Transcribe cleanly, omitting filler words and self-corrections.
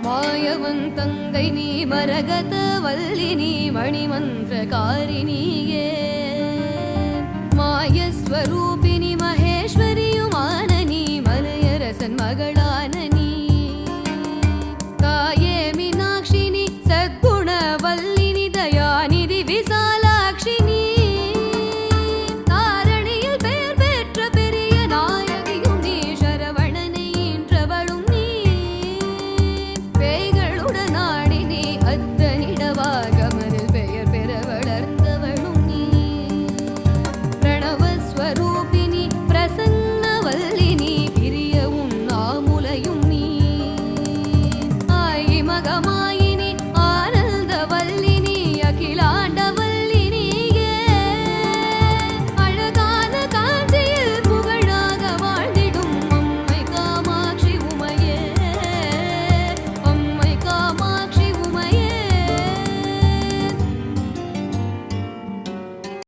மாயவன் தங்கை நீ மரகத வல்லி நீ மணிமந்திரகாரிணியே மாயஸ்வரூபிணி மகேஸ்வரியுமான நீ மலையரசன் மகளான நீ தாயே மீனாட்சினி சத்குணவல்லினி தயாநிதி விசாலாட்சினி தாரணியில் பெயர் பெற்ற பெரிய நாயகியும் நீ சரவணனை ஈன்றவளும் நீ பேய்களுடன் ஆடி நீ அத்தனிடவாகமரில் பெயர் பெற வளர்ந்தவளும் நீ பிரணவஸ்வரூபிணி பிரசன்னவல்லினி பிரிய உன் ஆமுலையும் நீ ஆயி மகமா